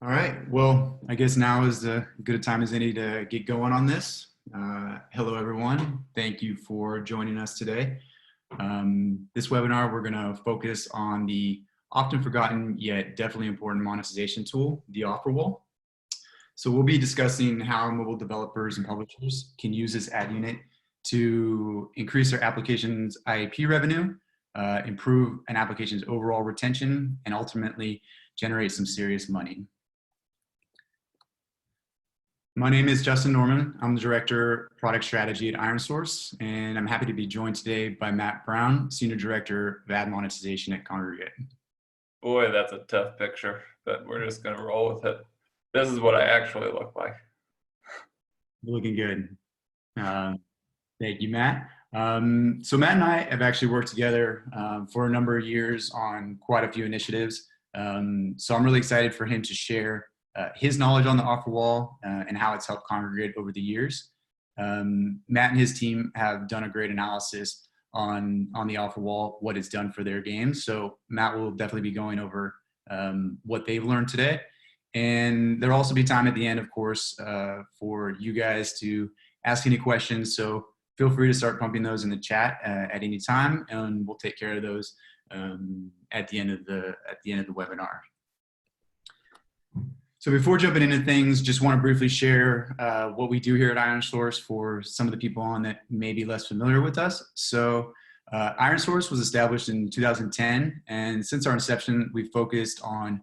All right. Well, I guess now is as good a time as any to get going on this. Hello, everyone. Thank you for joining us today. This webinar, we're going to focus on the often forgotten yet definitely important monetization tool, the Offerwall. So we'll be discussing how mobile developers and publishers can use this ad unit to increase their application's IAP revenue, improve an application's overall retention, and ultimately generate some serious money. My name is Justin Norman. I'm the Director of Product Strategy at IronSource, and I'm happy to be joined today by Matt Brown, Senior Director of Ad Monetization at Kongregate. Boy, that's a tough picture, but we're just going to roll with it. This is what I actually look like. You're looking good. Thank you, Matt. So Matt and I have actually worked together for a number of years on quite a few initiatives. So I'm really excited for him to share his knowledge on the Offerwall and how it's helped Kongregate over the years. Matt and his team have done a great analysis on the Offerwall, what it's done for their games. So Matt will definitely be going over what they've learned today. And there'll also be time at the end, of course, for you guys to ask any questions. So feel free to start pumping those in the chat at any time, and we'll take care of those at the end of the webinar. So before jumping into things, just want to briefly share what we do here at IronSource for some of the people on that may be less familiar with us. So IronSource was established in 2010, and since our inception, we've focused on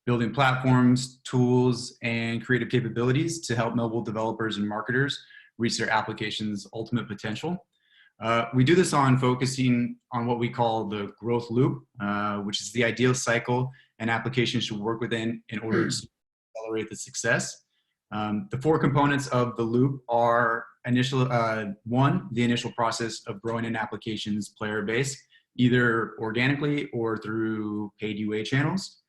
building platforms, tools, and creative capabilities to help mobile developers and marketers reach their application's ultimate potential. We do this on focusing on what we call the growth loop, which is the ideal cycle an application should work within in order to accelerate the success. The four components of the loop are one, the initial process of growing an application's player base, either organically or through paid UA channels.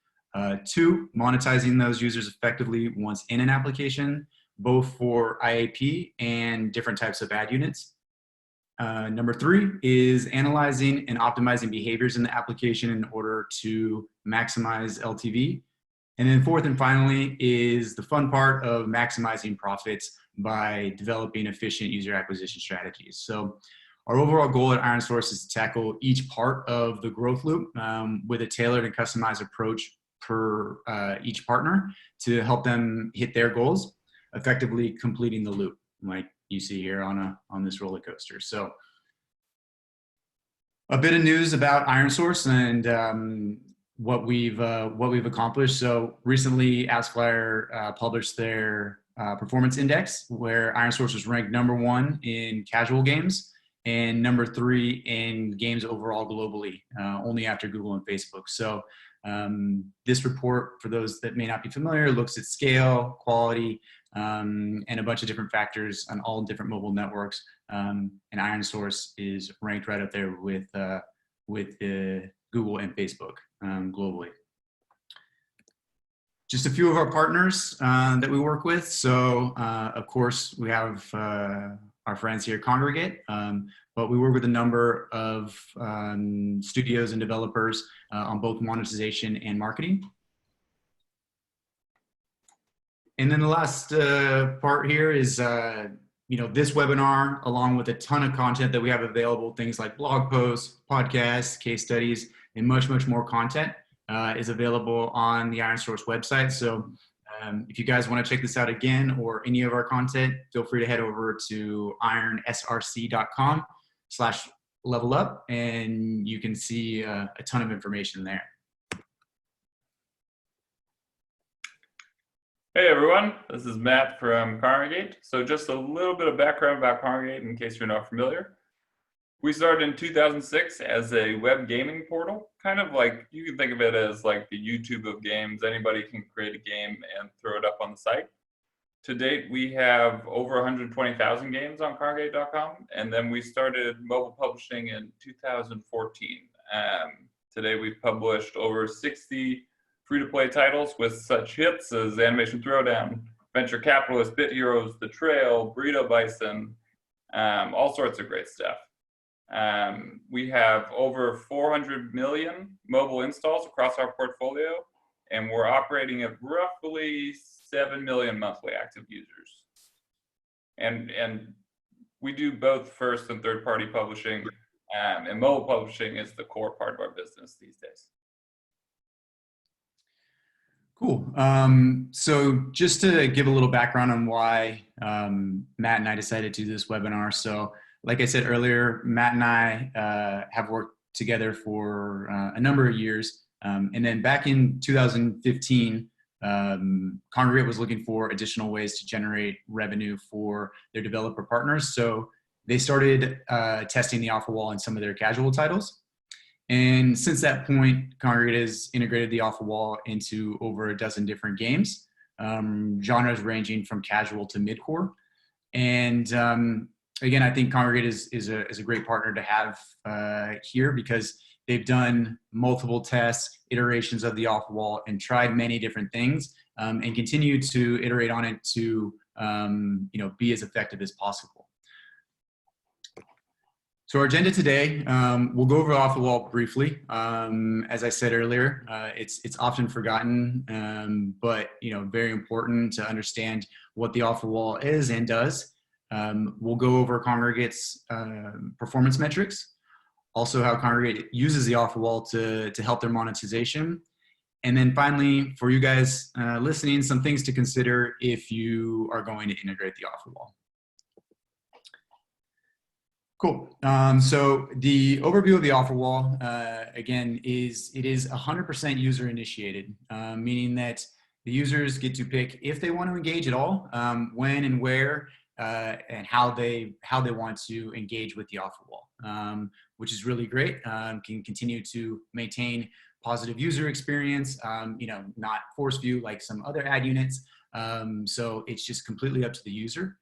Two, monetizing those users effectively once in an application, both for IAP and different types of ad units. Number three is analyzing and optimizing behaviors in the application in order to maximize LTV. And then fourth and finally is the fun part of maximizing profits by developing efficient user acquisition strategies. So our overall goal at IronSource is to tackle each part of the growth loop with a tailored and customized approach per each partner to help them hit their goals, effectively completing the loop, like you see here on this roller coaster. So a bit of news about IronSource and what we've accomplished. So recently, AskFlyer published their performance index, where IronSource was ranked #1 in casual games and #3 in games overall globally, only after Google and Facebook. So this report, for those that may not be familiar, looks at scale, quality, and a bunch of different factors on all different mobile networks. And IronSource is ranked right up there with Google and Facebook globally. Just a few of our partners that we work with. So of course we have our friends here at Kongregate, but we work with a number of studios and developers on both monetization and marketing. And then the last part here is this webinar, along with a ton of content that we have available, things like blog posts, podcasts, case studies, and much, much more content is available on the IronSource website. So if you guys want to check this out again or any of our content, feel free to head over to ironsrc.com/levelup, and you can see a ton of information there. Hey everyone, this is Matt from Kongregate. So just a little bit of background about Kongregate in case you're not familiar. We started in 2006 as a web gaming portal, kind of like, you can think of it as like the YouTube of games. Anybody can create a game and throw it up on the site. To date, we have over 120,000 games on Kongregate.com, and then we started mobile publishing in 2014. Today we've published over 60 free-to-play titles with such hits as Animation Throwdown, Venture Capitalist, Bit Heroes, The Trail, Burrito Bison, all sorts of great stuff. We have over 400 million mobile installs across our portfolio, and we're operating at roughly 7 million monthly active users. And we do both first and third party publishing, and mobile publishing is the core part of our business these days. Cool. So just to give a little background on why Matt and I decided to do this webinar. So like I said earlier, Matt and I have worked together for a number of years. And then back in 2015, Kongregate was looking for additional ways to generate revenue for their developer partners. So they started testing the Offerwall in some of their casual titles. And since that point, Kongregate has integrated the Offerwall into over a dozen different games, genres ranging from casual to mid-core. And again, I think Kongregate is a great partner to have here because they've done multiple tests, iterations of the Offerwall, and tried many different things, and continue to iterate on it to be as effective as possible. So our agenda today, we'll go over Offerwall briefly. As I said earlier, it's often forgotten, but very important to understand what the Offerwall is and does. We'll go over Kongregate's performance metrics, also how Kongregate uses the Offerwall to help their monetization. And then finally, for you guys listening, some things to consider if you are going to integrate the Offerwall. Cool. So the overview of the Offerwall, again, is 100% user initiated, meaning that the users get to pick if they want to engage at all, when and where, and how they want to engage with the Offerwall, which is really great. Can continue to maintain positive user experience, not force view like some other ad units. So it's just completely up to the user.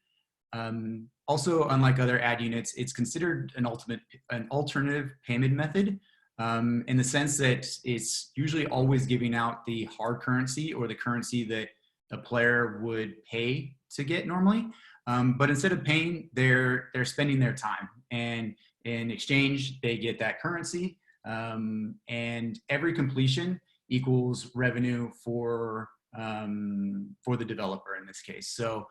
Also, unlike other ad units, it's considered an alternative payment method, in the sense that it's usually always giving out the hard currency or the currency that a player would pay to get normally. But instead of paying, they're spending their time, and in exchange, they get that currency. And every completion equals revenue for the developer in this case. So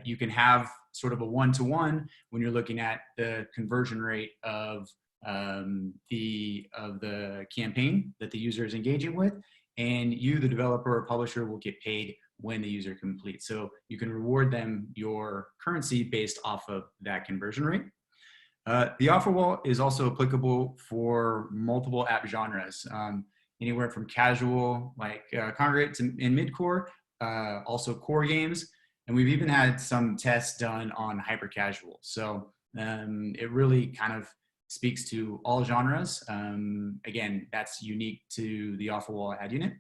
you can have sort of a one-to-one when you're looking at the conversion rate of the campaign that the user is engaging with, and you, the developer or publisher, will get paid when the user completes. So you can reward them your currency based off of that conversion rate. The Offerwall is also applicable for multiple app genres, anywhere from casual, like Kongregate, and mid-core, also core games. And we've even had some tests done on hyper-casual. So it really kind of speaks to all genres. Again, that's unique to the Offerwall ad unit.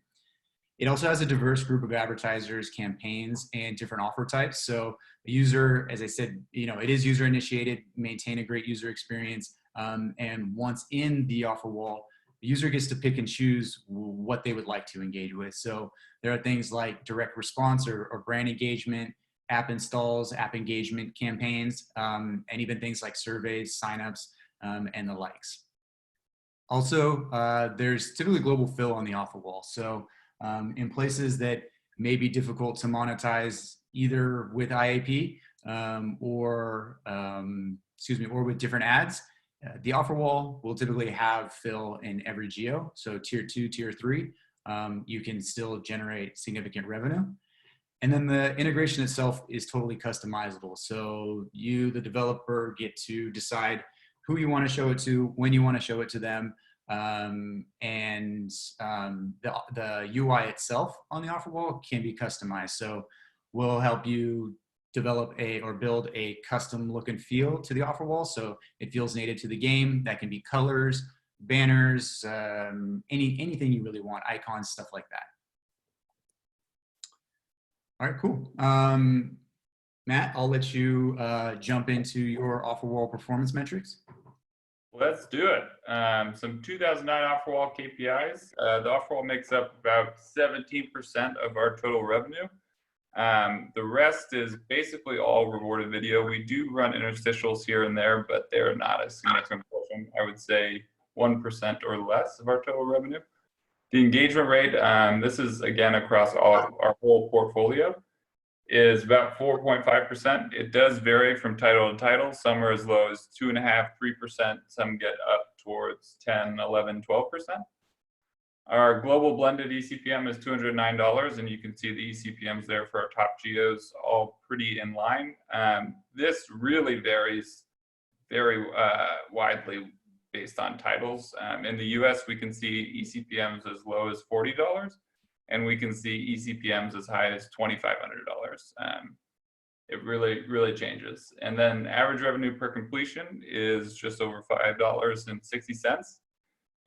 It also has a diverse group of advertisers, campaigns, and different offer types. So the user, as I said, it is user initiated, maintain a great user experience. And once in the Offerwall, the user gets to pick and choose what they would like to engage with. So there are things like direct response or brand engagement, app installs, app engagement campaigns, and even things like surveys, signups, and the likes. Also, there's typically global fill on the Offerwall. So in places that may be difficult to monetize either with IAP or with different ads, the Offerwall will typically have fill in every geo. So tier 2, tier 3, you can still generate significant revenue. And then the integration itself is totally customizable. So you, the developer, get to decide who you want to show it to, when you want to show it to them. And the UI itself on the Offerwall can be customized. So we'll help you develop or build a custom look and feel to the Offerwall, so it feels native to the game. That can be colors, banners, anything you really want, icons, stuff like that. All right, cool. Matt, I'll let you jump into your Offerwall performance metrics. Let's do it. Some 2009 Offerwall KPIs. The Offerwall makes up about 17% of our total revenue. The rest is basically all rewarded video. We do run interstitials here and there, but they're not a significant portion. I would say 1% or less of our total revenue. The engagement rate, this is again across all our whole portfolio, is about 4.5%. It does vary from title to title. Some are as low as 2.5%, 3%. Some get up towards 10, 11, 12%. Our global blended ECPM is $209, and you can see the ECPMs there for our top geos, all pretty in line. This really varies very widely based on titles. In the US, we can see ECPMs as low as $40, and we can see ECPMs as high as $2,500. It really changes. And then average revenue per completion is just over $5.60.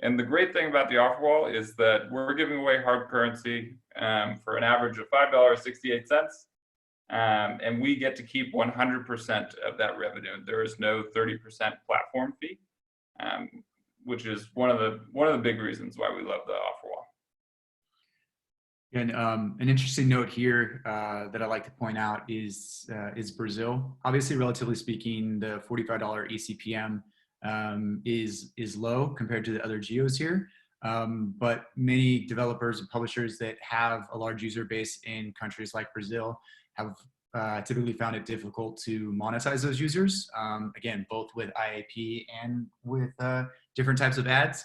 And the great thing about the Offerwall is that we're giving away hard currency for an average of $5.68. And we get to keep 100% of that revenue. There is no 30% platform fee, which is one of the big reasons why we love the Offerwall. And an interesting note here that I like to point out is Brazil. Obviously, relatively speaking, the $45 ECPM is low compared to the other geos here. But many developers and publishers that have a large user base in countries like Brazil have typically found it difficult to monetize those users. Again, both with IAP and with different types of ads.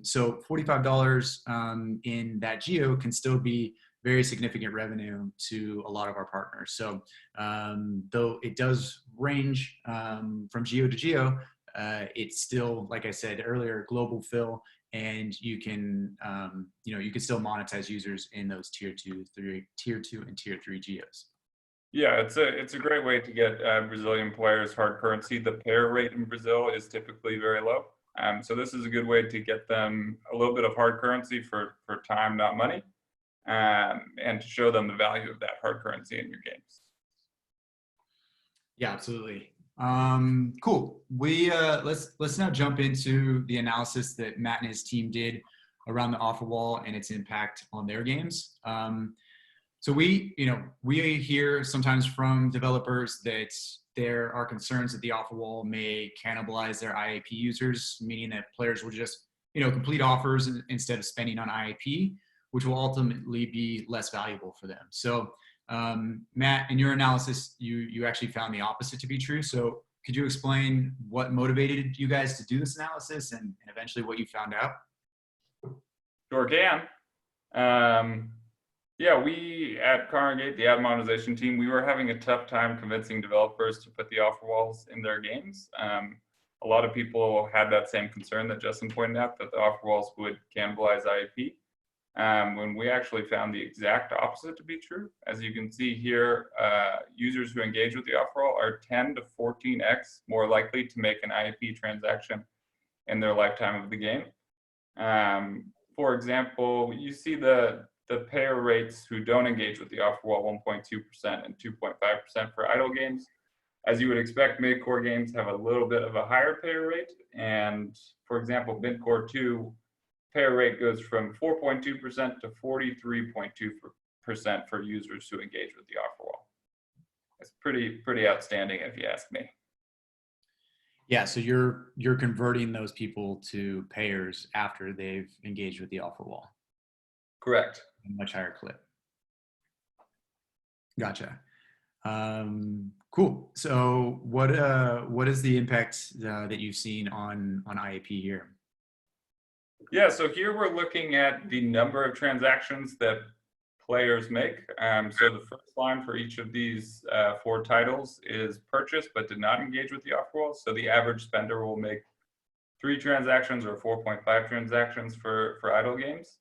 So $45 in that geo can still be very significant revenue to a lot of our partners. So though it does range from geo to geo, it's still, like I said earlier, global fill, and you can you can still monetize users in those tier 2 and tier 3 geos. Yeah, it's a great way to get Brazilian players hard currency. The pair rate in Brazil is typically very low. So this is a good way to get them a little bit of hard currency for time, not money, and to show them the value of that hard currency in your games. Yeah, absolutely. Cool. We let's now jump into the analysis that Matt and his team did around the Offerwall and its impact on their games. So we hear sometimes from developers that there are concerns that the Offerwall may cannibalize their IAP users, meaning that players will just complete offers instead of spending on IAP, which will ultimately be less valuable for them. So Matt, in your analysis, you actually found the opposite to be true. So could you explain what motivated you guys to do this analysis and eventually what you found out? Sure can. Yeah, we at Kongregate, the ad monetization team, we were having a tough time convincing developers to put the Offerwalls in their games. A lot of people had that same concern that Justin pointed out, that the Offerwalls would cannibalize IAP. When we actually found the exact opposite to be true. As you can see here, users who engage with the Offerwall are 10 to 14x more likely to make an IAP transaction in their lifetime of the game. For example, you see the payer rates who don't engage with the Offerwall, 1.2% and 2.5% for idle games. As you would expect, mid-core games have a little bit of a higher payer rate. And for example, mid-core 2, payer rate goes from 4.2% to 43.2% for users who engage with the Offerwall. It's pretty outstanding if you ask me. Yeah, so you're converting those people to payers after they've engaged with the Offerwall. Correct. A much higher clip. Gotcha. Cool. So what is the impact that you've seen on IAP here? Yeah, so here we're looking at the number of transactions that players make. So the first line for each of these 4 titles is purchase but did not engage with the Offerwall. So the average spender will make 3 transactions or 4.5 transactions for idle games.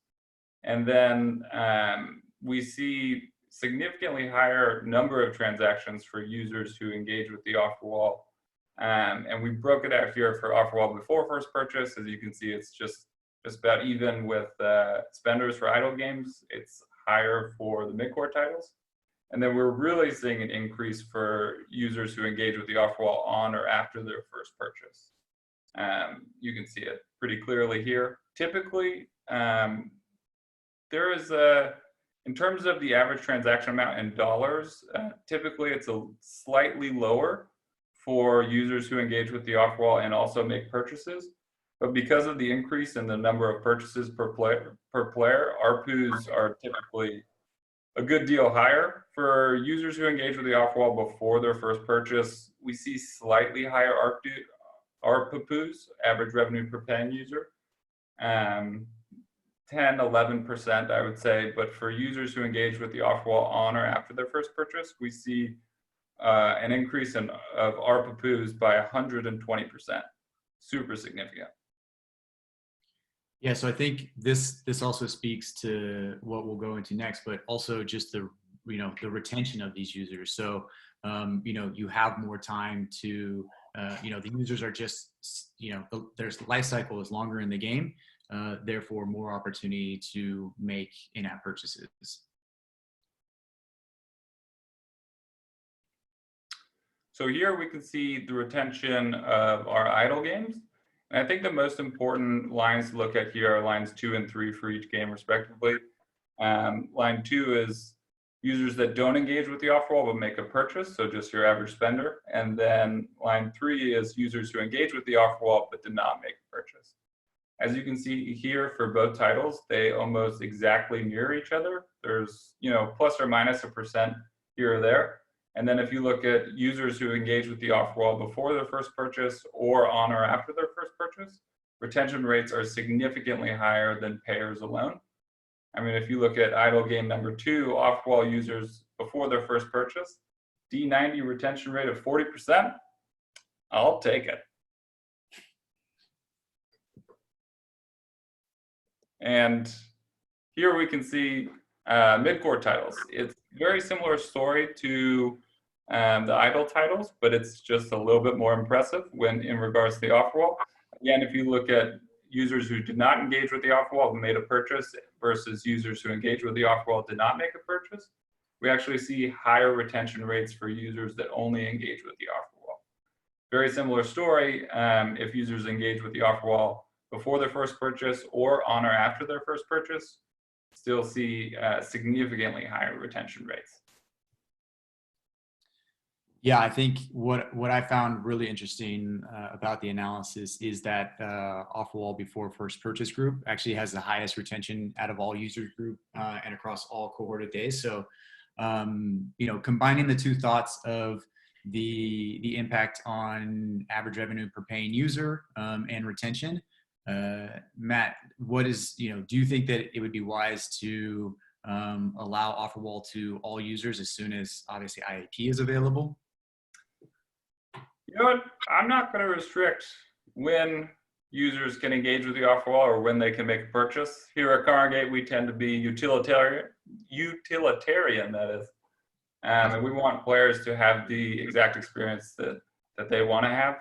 And then we see significantly higher number of transactions for users who engage with the Offerwall. And we broke it out here for Offerwall before first purchase. As you can see, it's just about even with spenders for idle games. It's higher for the mid-core titles. And then we're really seeing an increase for users who engage with the Offerwall on or after their first purchase. You can see it pretty clearly here. Typically, there is in terms of the average transaction amount in dollars, typically it's a slightly lower for users who engage with the Offerwall and also make purchases. But because of the increase in the number of purchases per player, ARPUs are typically a good deal higher. For users who engage with the Offerwall before their first purchase, we see slightly higher ARPUs, average revenue per paying user, 10–11%, I would say. But for users who engage with the Offerwall on or after their first purchase, we see an increase of ARPUs by 120%. Super significant. Yeah, so I think this also speaks to what we'll go into next, but also just the the retention of these users. So you have more time to the users are just their life cycle is longer in the game, therefore more opportunity to make in-app purchases. So here we can see the retention of our idle games. And I think the most important lines to look at here are lines 2 and 3 for each game respectively. Line 2 is users that don't engage with the Offerwall but make a purchase, so just your average spender. And then line 3 is users who engage with the Offerwall but did not make a purchase. As you can see here for both titles, they almost exactly mirror each other. There's plus or minus a percent here or there. And then if you look at users who engage with the Offerwall before their first purchase or on or after their first purchase, retention rates are significantly higher than payers alone. I mean, if you look at idle game number 2, Offerwall users before their first purchase, D90 retention rate of 40%, I'll take it. And here we can see mid-core titles. It's a very similar story to the idle titles, but it's just a little bit more impressive when in regards to the Offerwall. Again, if you look at users who did not engage with the Offerwall and made a purchase versus users who engaged with the Offerwall did not make a purchase, we actually see higher retention rates for users that only engage with the Offerwall. Very similar story if users engage with the Offerwall before their first purchase or on or after their first purchase, still see significantly higher retention rates. Yeah, I think what I found really interesting about the analysis is that Offerwall before first purchase group actually has the highest retention out of all user group and across all cohorted days. So, combining the two thoughts of the impact on average revenue per paying user and retention, Matt, what is do you think that it would be wise to allow Offerwall to all users as soon as obviously IAP is available? You know what? I'm not going to restrict when users can engage with the Offerwall or when they can make a purchase. Here at Kongregate, we tend to be utilitarian, that is. And we want players to have the exact experience that they want to have.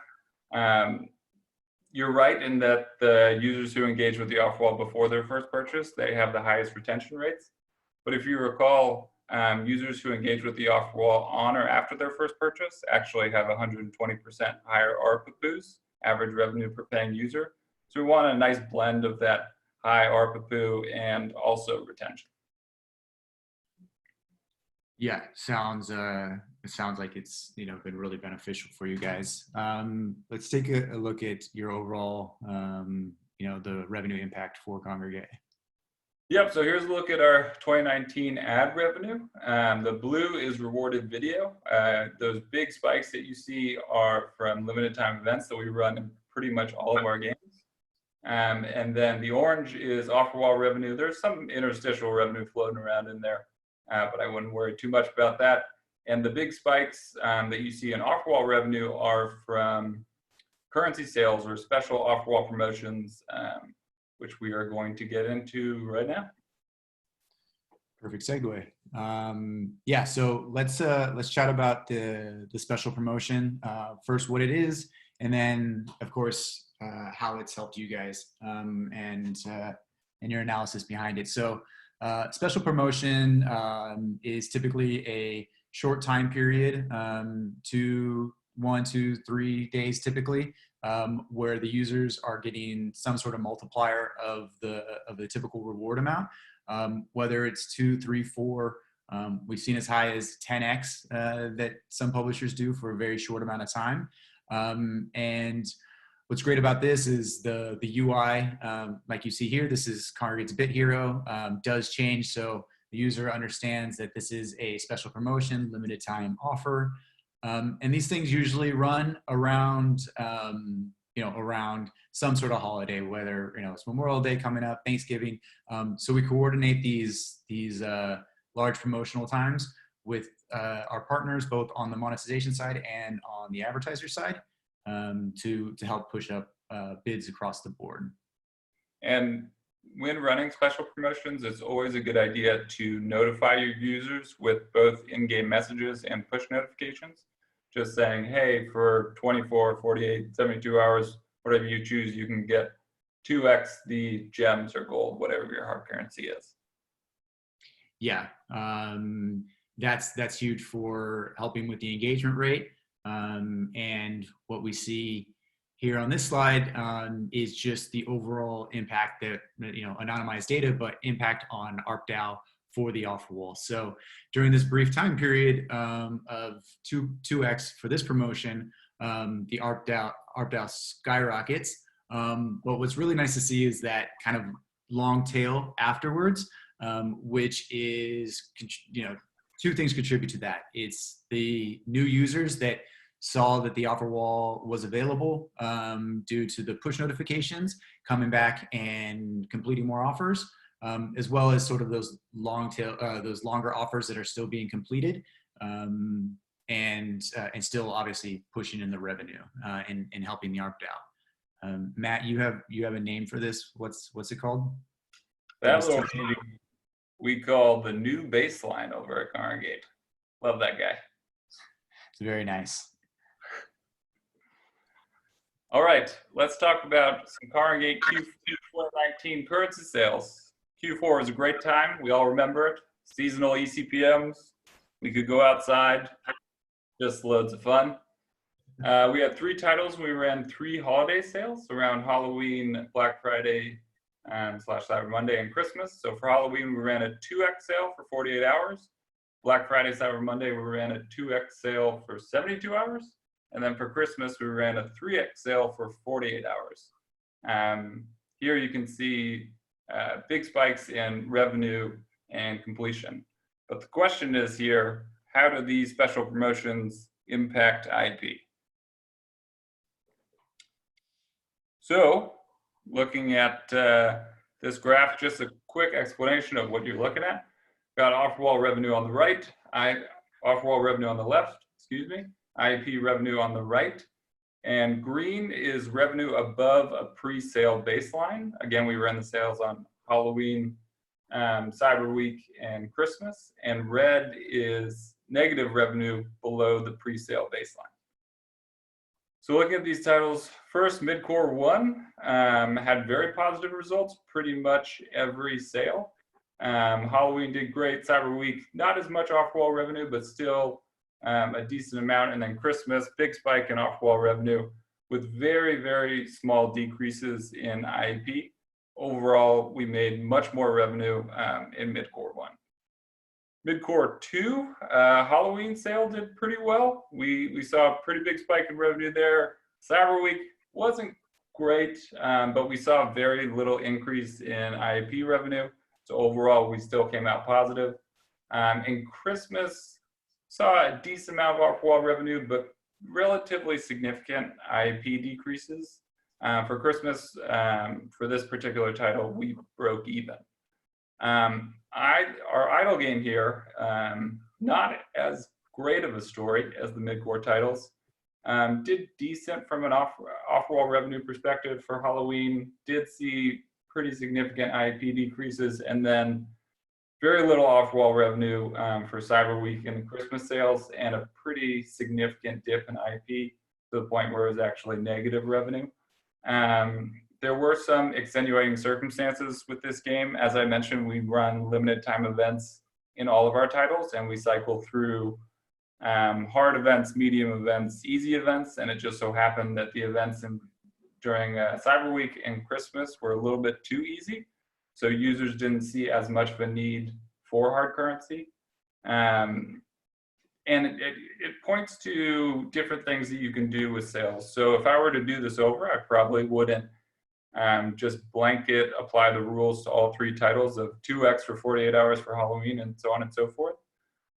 You're right in that the users who engage with the Offerwall before their first purchase, they have the highest retention rates. But if you recall, users who engage with the Offerwall on or after their first purchase actually have 120% higher ARPUs, average revenue per paying user. So we want a nice blend of that high ARPU and also retention. Yeah, it sounds like it's been really beneficial for you guys. Let's take a look at your overall the revenue impact for Kongregate. Yep, so here's a look at our 2019 ad revenue. The blue is rewarded video. Those big spikes that you see are from limited time events that we run in pretty much all of our games. And then the orange is Offerwall revenue. There's some interstitial revenue floating around in there, but I wouldn't worry too much about that. And the big spikes that you see in Offerwall revenue are from currency sales or special Offerwall promotions, which we are going to get into right now. Perfect segue. Yeah, so let's chat about the special promotion. First, what it is, and then of course how it's helped you guys and your analysis behind it. So, special promotion is typically a short time period, 1, 2, 3 days typically, where the users are getting some sort of multiplier of the typical reward amount, whether it's 2, 3, 4. We've seen as high as 10x that some publishers do for a very short amount of time. And What's great about this is the UI, like you see here, this is Kongregate's Bit Hero, does change. So the user understands that this is a special promotion, limited time offer. And these things usually run around, around some sort of holiday, whether, it's Memorial Day coming up, Thanksgiving. So we coordinate these large promotional times with our partners, both on the monetization side and on the advertiser side, to help push up bids across the board. And when running special promotions, it's always a good idea to notify your users with both in-game messages and push notifications. Just saying, hey, for 24, 48, 72 hours, whatever you choose, you can get 2x the gems or gold, whatever your hard currency is. Yeah, that's huge for helping with the engagement rate. And what we see here on this slide is just the overall impact that, anonymized data, but impact on ARPDAU for the Offerwall. So during this brief time period of 2x for this promotion, the ARPDAU skyrockets. But what's really nice to see is that kind of long tail afterwards, which is, two things contribute to that. It's the new users that saw that the Offerwall was available due to the push notifications, coming back and completing more offers, as well as sort of those those longer offers that are still being completed, and still obviously pushing in the revenue and helping the ARPDAU. Matt, you have a name for this? What's it called? That little meeting we call the new baseline over at Kongregate. Love that guy. It's very nice. All right, let's talk about some Kongregate Q4 19 currency sales. Q4 is a great time. We all remember it. Seasonal eCPMs. We could go outside. Just loads of fun. We had 3 titles. We ran 3 holiday sales around Halloween, Black Friday, / Cyber Monday, and Christmas. So for Halloween, we ran a 2x sale for 48 hours. Black Friday, Cyber Monday, we ran a 2x sale for 72 hours. And then for Christmas, we ran a 3x sale for 48 hours. Here you can see big spikes in revenue and completion. But the question is here, how do these special promotions impact IP? So looking at this graph, just a quick explanation of what you're looking at. Got Offerwall revenue on the right, Offerwall revenue on the left, IP revenue on the right, and green is revenue above a pre-sale baseline. Again, we ran the sales on Halloween, Cyber Week, and Christmas, and red is negative revenue below the pre-sale baseline. So looking at these titles, first, Midcore 1 had very positive results, pretty much every sale. Halloween did great, Cyber Week, not as much Offerwall revenue, but still a decent amount. And then Christmas, big spike in Offerwall revenue with very, very small decreases in IAP. Overall, we made much more revenue in Midcore 1. Midcore 2, Halloween sale did pretty well. We saw a pretty big spike in revenue there. Cyber Week wasn't great, but we saw very little increase in IAP revenue. So overall, we still came out positive. In Christmas, saw a decent amount of Offerwall revenue, but relatively significant IAP decreases. For Christmas, for this particular title, we broke even. Our idle game here, not as great of a story as the Midcore titles. Did decent from an Offerwall revenue perspective for Halloween, did see pretty significant IAP decreases, and then very little Offerwall revenue for Cyber Week and Christmas sales, and a pretty significant dip in IAP to the point where it was actually negative revenue. There were some extenuating circumstances with this game. As I mentioned, we run limited time events in all of our titles, and we cycle through hard events, medium events, easy events, and it just so happened that the events during Cyber Week and Christmas were a little bit too easy, so users didn't see as much of a need for hard currency. and it points to different things that you can do with sales. So if I were to do this over, I probably wouldn't just blanket apply the rules to all 3 titles of 2x for 48 hours for Halloween and so on and so forth.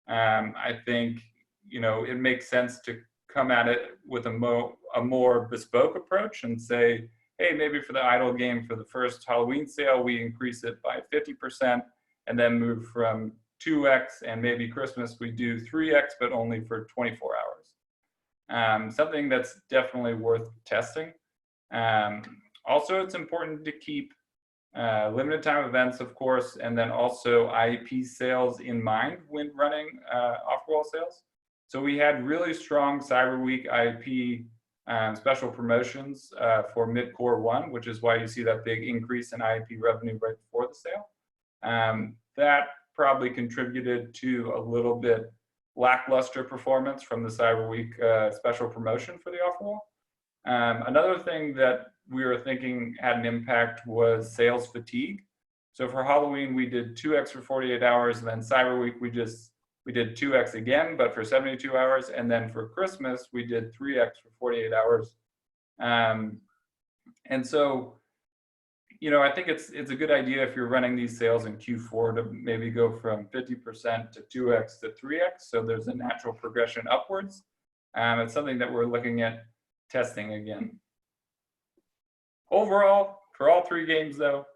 I think, you know, it makes sense to come at it with a more bespoke approach and say, hey, maybe for the idle game for the first Halloween sale, we increase it by 50% and then move from 2x, and maybe Christmas we do 3x, but only for 24 hours. Something that's definitely worth testing. Also, it's important to keep limited time events, of course, and then also IAP sales in mind when running Offerwall sales. So we had really strong Cyber Week IAP special promotions for mid-core 1, which is why you see that big increase in IAP revenue right before the sale. That probably contributed to a little bit lackluster performance from the Cyber Week special promotion for the Offerwall. Another thing that we were thinking had an impact was sales fatigue. So for Halloween, we did 2x for 48 hours, and then Cyber Week, we did 2x again, but for 72 hours. And then for Christmas, we did 3x for 48 hours. And so, you know, I think it's a good idea if you're running these sales in Q4 to maybe go from 50% to 2x to 3x. So there's a natural progression upwards. It's something that we're looking at testing again. Overall, for all 3 games though,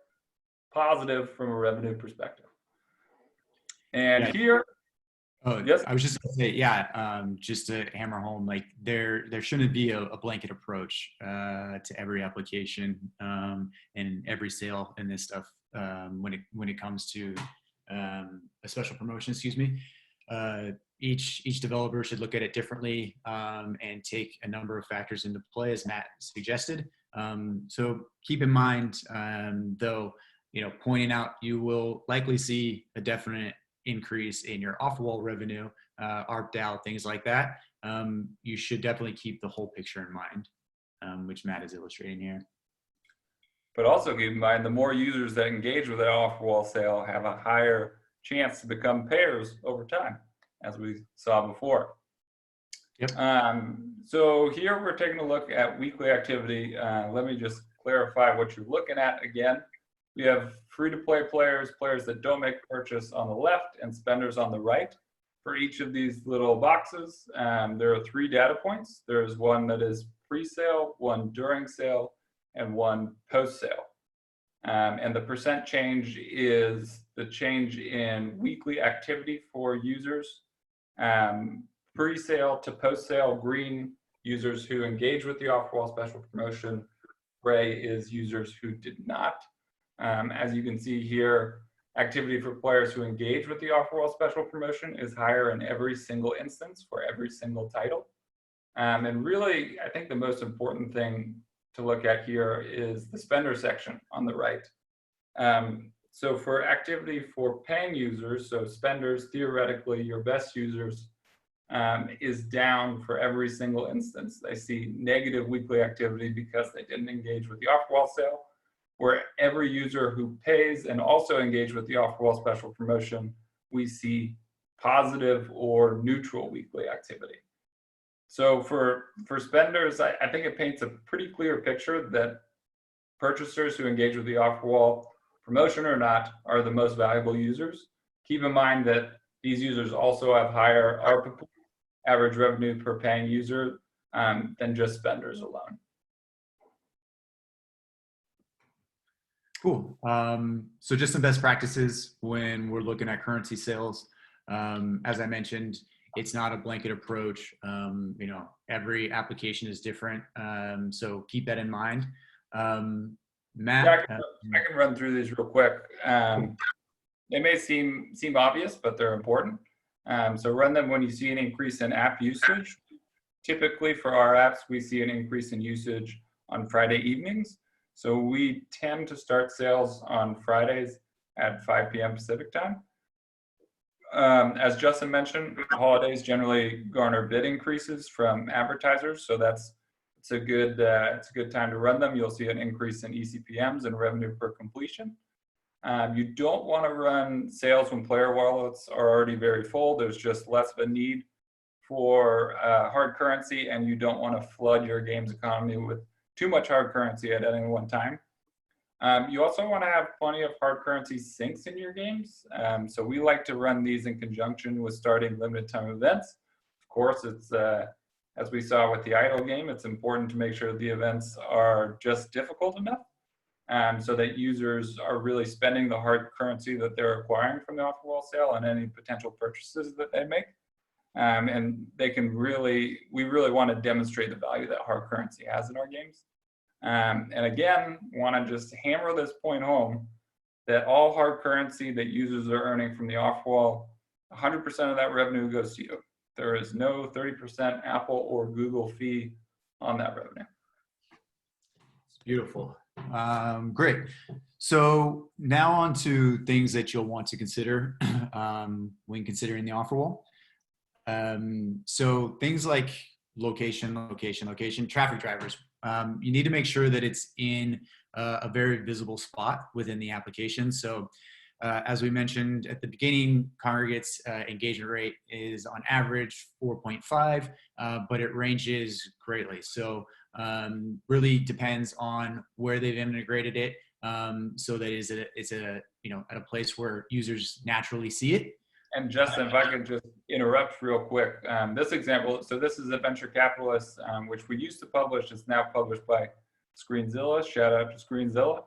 positive from a revenue perspective. And here, yes, I was just gonna say, just to hammer home, like there shouldn't be a blanket approach to every application and every sale and this stuff when it comes to a special promotion. Excuse me. Each developer should look at it differently and take a number of factors into play, as Matt suggested. So keep in mind, though, you know, pointing out you will likely see a definite increase in your off-wall revenue, ARPDAU, things like that. You should definitely keep the whole picture in mind, which Matt is illustrating here. But also keep in mind, the more users that engage with an off-wall sale have a higher chance to become payers over time, as we saw before. Yep. So here we're taking a look at weekly activity. Let me just clarify what you're looking at again. We have free-to-play players, players that don't make purchase on the left, and spenders on the right. For each of these little boxes, there are 3 data points. There's one that is pre-sale, one during sale, and one post-sale. And the percent change is the change in weekly activity for users. Pre-sale to post-sale, green, users who engage with the Offerwall special promotion. Gray is users who did not. As you can see here, activity for players who engage with the Offerwall special promotion is higher in every single instance for every single title. And really, I think the most important thing to look at here is the spender section on the right. So for activity for paying users, so spenders, theoretically your best users, is down for every single instance. They see negative weekly activity because they didn't engage with the Offerwall sale, where every user who pays and also engage with the Offerwall special promotion, we see positive or neutral weekly activity. So for spenders, I think it paints a pretty clear picture that purchasers who engage with the Offerwall, promotion or not, are the most valuable users. Keep in mind that these users also have higher ARPA, average revenue per paying user, than just spenders alone. Cool. So just some best practices when we're looking at currency sales. As I mentioned, it's not a blanket approach. You know, every application is different. So keep that in mind. Matt? Yeah, I can run through these real quick. They may seem obvious, but they're important. So run them when you see an increase in app usage. Typically for our apps, we see an increase in usage on Friday evenings. So we tend to start sales on Fridays at 5 p.m. Pacific time. As Justin mentioned, holidays generally garner bid increases from advertisers, so it's a good time to run them. You'll see an increase in eCPMs and revenue per completion. You don't want to run sales when player wallets are already very full. There's just less of a need for hard currency and you don't want to flood your game's economy with too much hard currency at any one time. You also want to have plenty of hard currency sinks in your games. So we like to run these in conjunction with starting limited time events. Of course, it's as we saw with the idle game, it's important to make sure the events are just difficult enough so that users are really spending the hard currency that they're acquiring from the Offerwall sale on any potential purchases that they make. And we really want to demonstrate the value that hard currency has in our games. And again, want to just hammer this point home that all hard currency that users are earning from the Offerwall, 100% of that revenue goes to you. There is no 30% Apple or Google fee on that revenue. Beautiful. Great. So now on to things that you'll want to consider when considering the Offerwall. So things like location, traffic drivers. You need to make sure that it's in a very visible spot within the application. So as we mentioned at the beginning, Kongregate's engagement rate is on average 4.5, but it ranges greatly. So really depends on where they've integrated it, so that it's at a place where users naturally see it. And Justin, if I could just interrupt real quick. This example, so this is a venture capitalist, which we used to publish. It's now published by Screenzilla. Shout out to Screenzilla.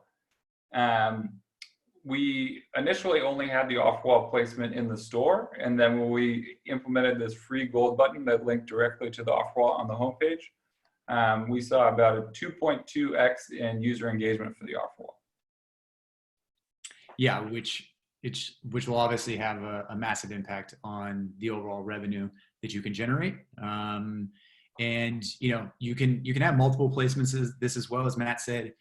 We initially only had the Offerwall placement in the store. And then when we implemented this free gold button that linked directly to the Offerwall on the homepage, we saw about a 2.2x in user engagement for the Offerwall. Yeah, which will obviously have a massive impact on the overall revenue that you can generate. And you can have multiple placements this as well. As Matt said,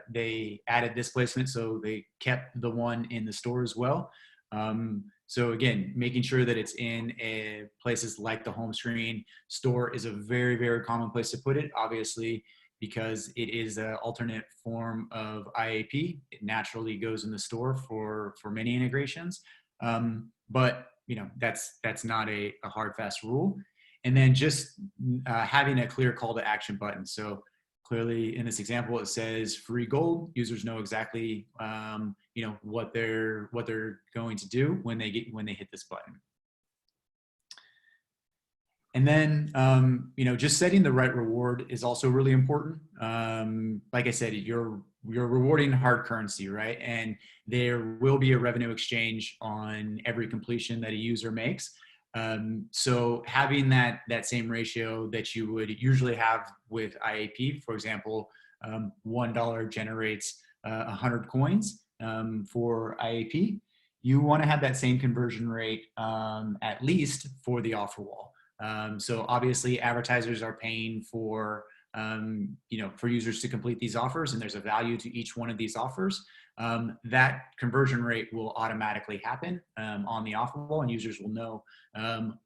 they added this placement, so they kept the one in the store as well. So again, making sure that it's in places like the home screen. Store is a very, very common place to put it, obviously, because it is an alternate form of IAP. It naturally goes in the store for many integrations. But that's not a hard, fast rule. And then just having a clear call to action button. So clearly in this example, it says free gold. Users know exactly what they're going to do when they hit this button. And then, just setting the right reward is also really important. Like I said, you're rewarding hard currency, right? And there will be a revenue exchange on every completion that a user makes. So having that same ratio that you would usually have with IAP, for example, $1 generates 100 coins for IAP. You want to have that same conversion rate at least for the Offerwall. So obviously advertisers are paying for users to complete these offers, and there's a value to each one of these offers. That conversion rate will automatically happen on the Offerwall, and users will know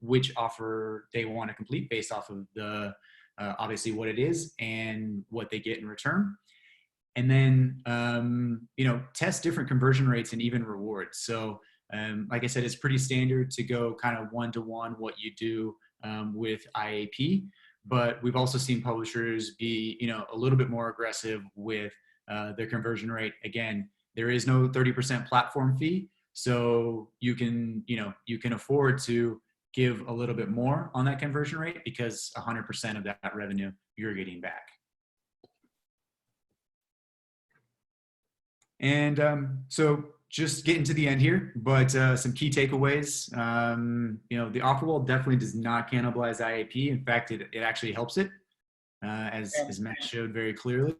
which offer they want to complete based off of the obviously what it is and what they get in return. And then test different conversion rates and even rewards. So like I said, it's pretty standard to go kind of one-to-one what you do with IAP, but we've also seen publishers be a little bit more aggressive with their conversion rate. Again, there is no 30% platform fee, so you can afford to give a little bit more on that conversion rate because 100% of that revenue you're getting back. And so just getting to the end here, but some key takeaways. The Offerwall definitely does not cannibalize IAP. In fact, it actually helps it, as Matt showed very clearly.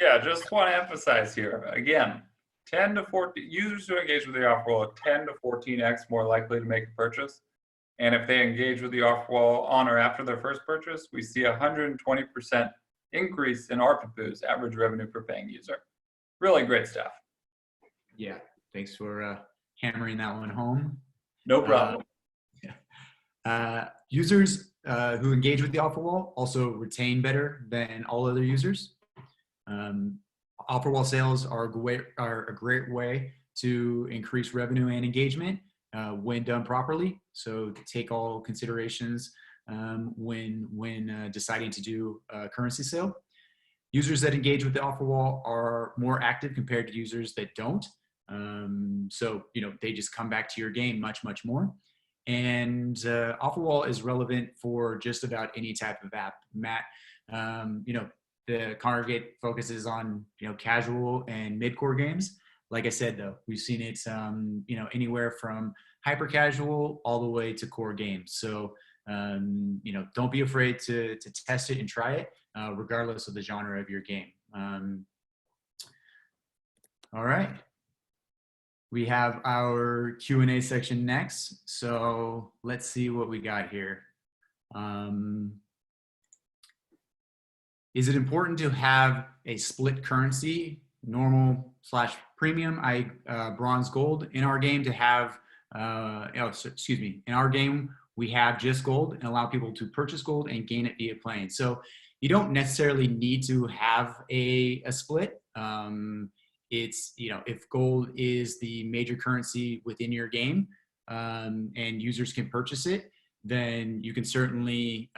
Yeah, just want to emphasize here again, 10 to 14 users who engage with the Offerwall are 10 to 14x more likely to make a purchase. And if they engage with the Offerwall on or after their first purchase, we see 120% increase in ARPU's, average revenue per paying user. Really great stuff. Yeah, thanks for hammering that one home. No problem. Users who engage with the Offerwall also retain better than all other users. Offerwall sales are a great way to increase revenue and engagement when done properly. So take all considerations when deciding to do a currency sale. Users that engage with the offer wall are more active compared to users that don't. So, they just come back to your game much more. And Offerwall is relevant for just about any type of app. Matt, the Kongregate focuses on, casual and mid-core games. Like I said, though, we've seen it, anywhere from hyper casual all the way to core games. So, don't be afraid to test it and try it, regardless of the genre of your game. All right. We have our Q&A section next. So let's see what we got here. Is it important to have a split currency, normal / premium, bronze, gold in our game to have, in our game, we have just gold and allow people to purchase gold and gain it via playing. So you don't necessarily need to have a split. It's, if gold is the major currency within your game, and users can purchase it, then you can certainly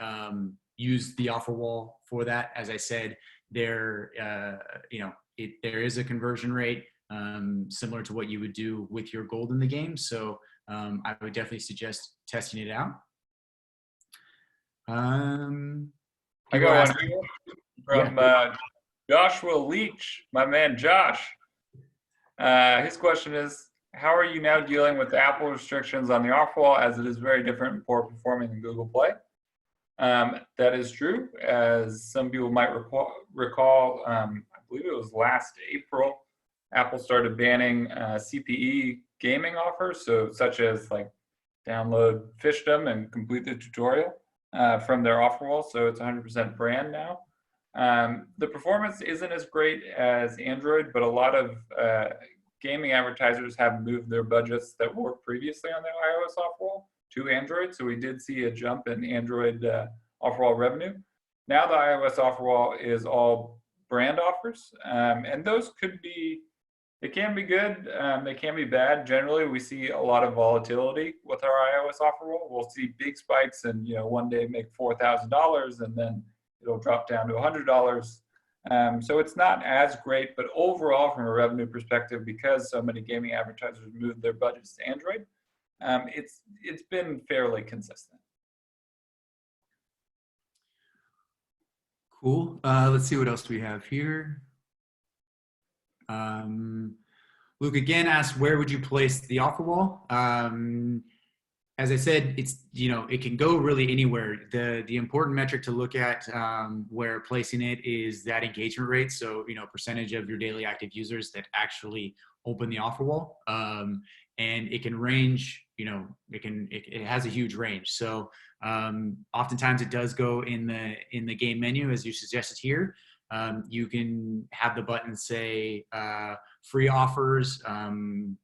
use the offer wall for that. As I said, there is a conversion rate similar to what you would do with your gold in the game. So I would definitely suggest testing it out. I got one here from Joshua Leach, my man Josh. His question is, how are you now dealing with the Apple restrictions on the Offerwall, as it is very different and poor performing than Google Play? That is true. As some people might recall, I believe it was last April, Apple started banning CPE gaming offers, so such as like download Fishdom and complete the tutorial from their Offerwall. So it's 100% brand now. The performance isn't as great as Android, but a lot of gaming advertisers have moved their budgets that worked previously on the iOS Offerwall to Android. So we did see a jump in Android Offerwall revenue. Now the iOS Offerwall is all brand offers, and those they can be good, they can be bad. Generally, we see a lot of volatility with our iOS Offerwall. We'll see big spikes and one day make $4,000 and then it'll drop down to $100. So it's not as great, but overall from a revenue perspective, because so many gaming advertisers moved their budgets to Android, it's been fairly consistent. Cool. Let's see what else we have here. Luke again asked, where would you place the offer wall? As I said, it's, it can go really anywhere. The important metric to look at where placing it is that engagement rate. So, percentage of your daily active users that actually open the offer wall. And it can range, it has a huge range. So oftentimes it does go in the game menu, as you suggested here. You can have the button say free offers,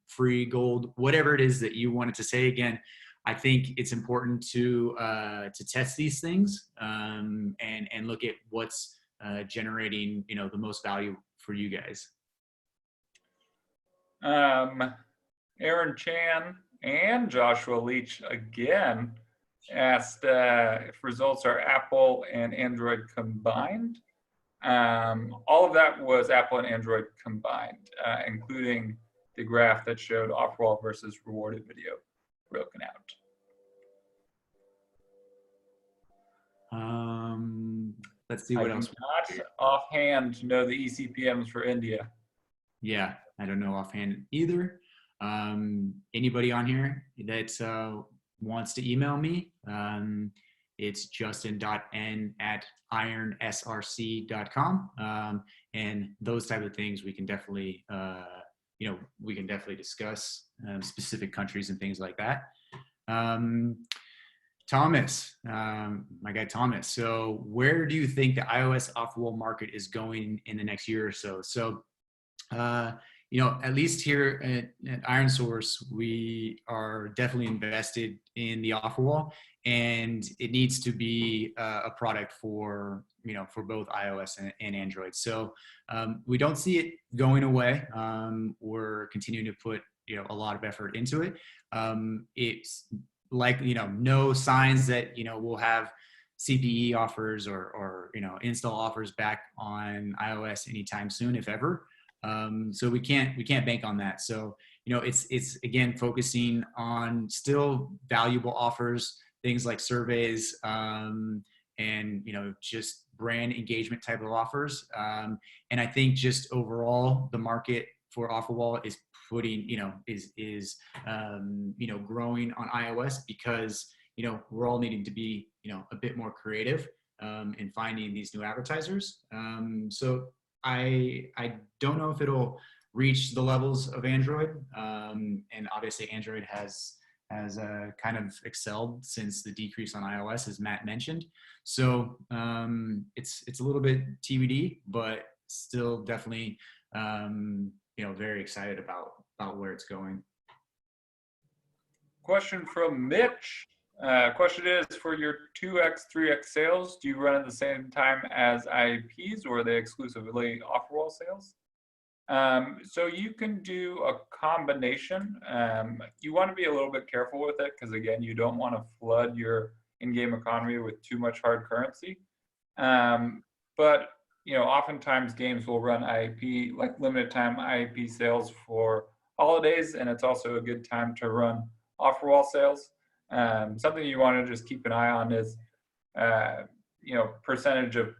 free gold, whatever it is that you want it to say. Again, I think it's important to test these things and look at what's generating the most value for you guys. Aaron Chan and Joshua Leach again asked if results are Apple and Android combined. All of that was Apple and Android combined, including the graph that showed Offerwall versus rewarded video broken out. Let's see what else. I do not offhand know the eCPMs for India. Yeah, I don't know offhand either. Anybody on here that wants to email me, it's justin.n@ironsrc.com. And those type of things we can definitely, discuss specific countries and things like that. Thomas, my guy Thomas. So where do you think the iOS Offerwall market is going in the next year or so? So, at least here at IronSource, we are definitely invested in the Offerwall, and it needs to be a product for both iOS and Android. So we don't see it going away. We're continuing to put a lot of effort into it. It's like, no signs that, we'll have CPE offers or install offers back on iOS anytime soon, if ever. So we can't bank on that. So, it's again, focusing on still valuable offers, things like surveys, and, just brand engagement type of offers. And I think just overall, the market for Offerwall is putting, growing on iOS because, we're all needing to be, a bit more creative in finding these new advertisers. So I don't know if it'll reach the levels of Android. And obviously Android has kind of excelled since the decrease on iOS, as Matt mentioned. So it's a little bit TBD, but still definitely, very excited about where it's going. Question from Mitch. Question is, for your 2x, 3x sales, do you run at the same time as IAPs, or are they exclusively Offerwall sales? So you can do a combination. You want to be a little bit careful with it because, again, you don't want to flood your in-game economy with too much hard currency. But oftentimes games will run IAP, like limited time IAP sales for holidays, and it's also a good time to run Offerwall sales. Something you want to just keep an eye on is, percentage of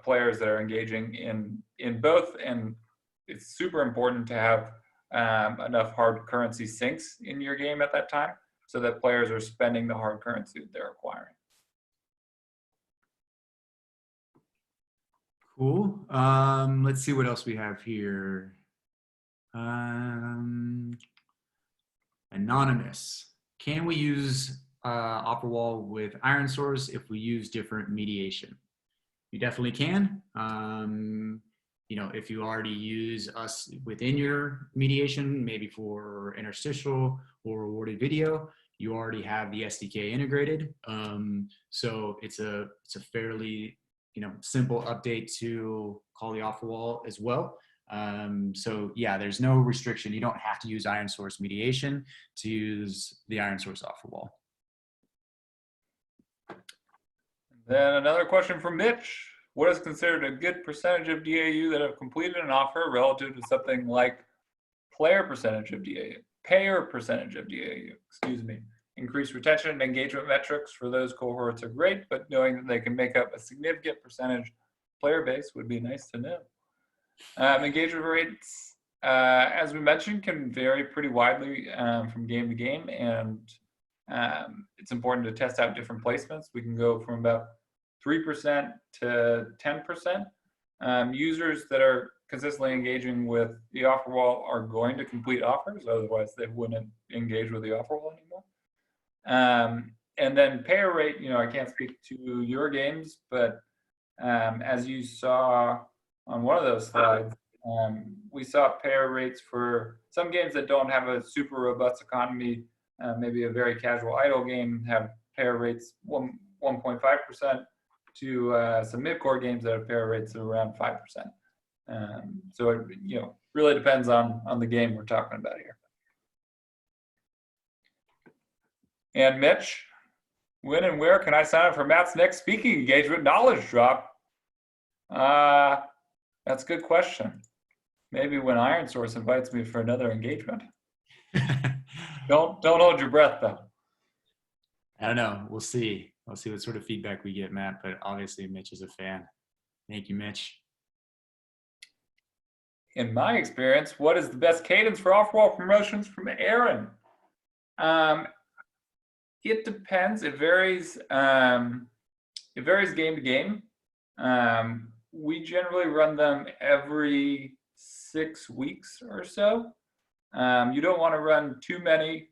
players that are engaging in both, and it's super important to have enough hard currency sinks in your game at that time so that players are spending the hard currency that they're acquiring. Cool. Let's see what else we have here. Anonymous. Can we use Offerwall with IronSource if we use different mediation? You definitely can. If you already use us within your mediation, maybe for interstitial or rewarded video, you already have the SDK integrated. So it's a fairly simple update to call the Offerwall as well. So yeah, there's no restriction. You don't have to use IronSource mediation to use the IronSource Offerwall. Then another question from Mitch. What is considered a good percentage of DAU that have completed an offer relative to something like payer percentage of DAU? Excuse me. Increased retention and engagement metrics for those cohorts are great, but knowing that they can make up a significant percentage player base would be nice to know. Engagement rates, as we mentioned, can vary pretty widely from game to game, and it's important to test out different placements. We can go from about 3% to 10%. Users that are consistently engaging with the Offerwall are going to complete offers, otherwise they wouldn't engage with the Offerwall anymore. And then payer rate, I can't speak to your games, but as you saw on one of those slides, we saw payer rates for some games that don't have a super robust economy. Maybe a very casual idle game have payer rates 1.5% to some mid-core games that have payer rates of around 5%. So it really depends on the game we're talking about here. And Mitch, when and where can I sign up for Matt's next speaking engagement knowledge drop? That's a good question. Maybe when IronSource invites me for another engagement. Don't hold your breath, though. I don't know. We'll see. We'll see what sort of feedback we get, Matt. But obviously, Mitch is a fan. Thank you, Mitch. In my experience, what is the best cadence for Offerwall promotions from Aaron? It depends. It varies. It varies game to game. We generally run them every 6 weeks or so. You don't want to run too many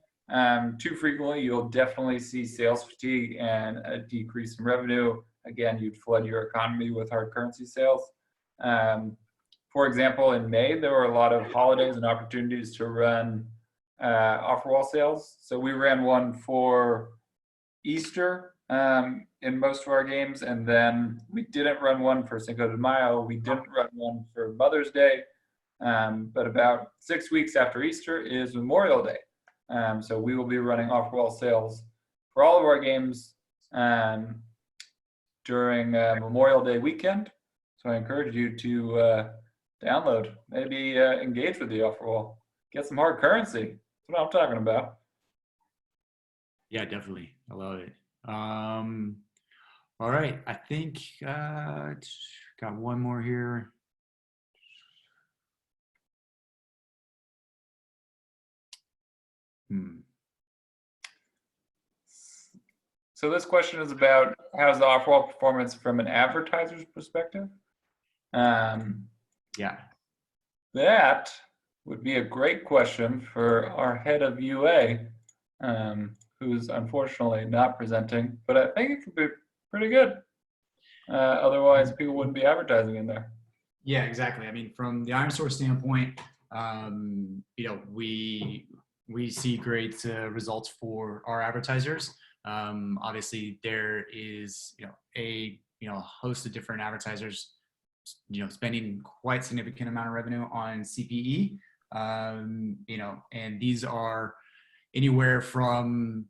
too frequently. You'll definitely see sales fatigue and a decrease in revenue. Again, you'd flood your economy with hard currency sales. For example, in May, there were a lot of holidays and opportunities to run Offerwall sales. So we ran one for Easter in most of our games, and then we didn't run one for Cinco de Mayo. We didn't run one for Mother's Day. But about 6 weeks after Easter is Memorial Day. So we will be running Offerwall sales for all of our games during Memorial Day weekend. So I encourage you to download, maybe engage with the Offerwall, get some hard currency. That's what I'm talking about. Yeah, definitely. I love it. All right. I think got one more here. So this question is about how's the Offerwall performance from an advertiser's perspective? Yeah. That would be a great question for our head of UA, who's unfortunately not presenting, but I think it could be pretty good. Otherwise, people wouldn't be advertising in there. Yeah, exactly. I mean, from the IronSource standpoint, we see great results for our advertisers. Obviously, there is a host of different advertisers spending quite significant amount of revenue on CPE. And these are anywhere from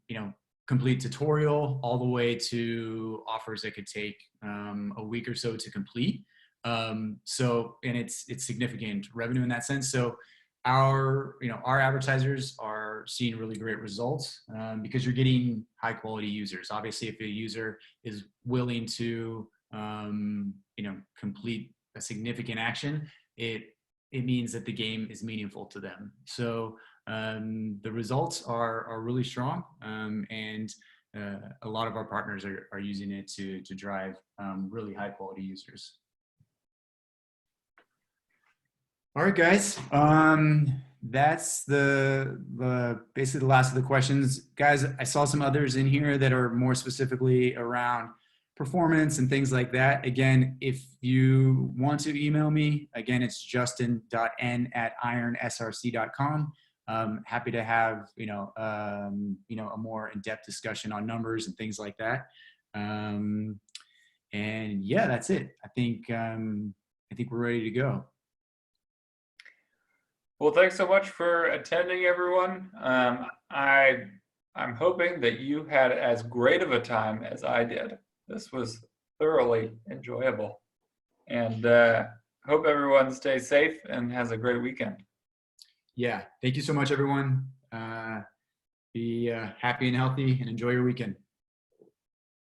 complete tutorial all the way to offers that could take a week or so to complete. And it's significant revenue in that sense. So our advertisers are seeing really great results because you're getting high quality users. Obviously, if a user is willing to complete a significant action, it means that the game is meaningful to them. So the results are really strong, and a lot of our partners are using it to drive really high quality users. All right, guys. That's basically the last of the questions. Guys, I saw some others in here that are more specifically around performance and things like that. Again, if you want to email me, again, it's justin.n@ironsrc.com. Happy to have a more in-depth discussion on numbers and things like that. And yeah, that's it. I think we're ready to go. Well, thanks so much for attending, everyone. I'm hoping that you had as great of a time as I did. This was thoroughly enjoyable, and hope everyone stays safe and has a great weekend. Yeah, thank you so much, everyone. Be happy and healthy and enjoy your weekend.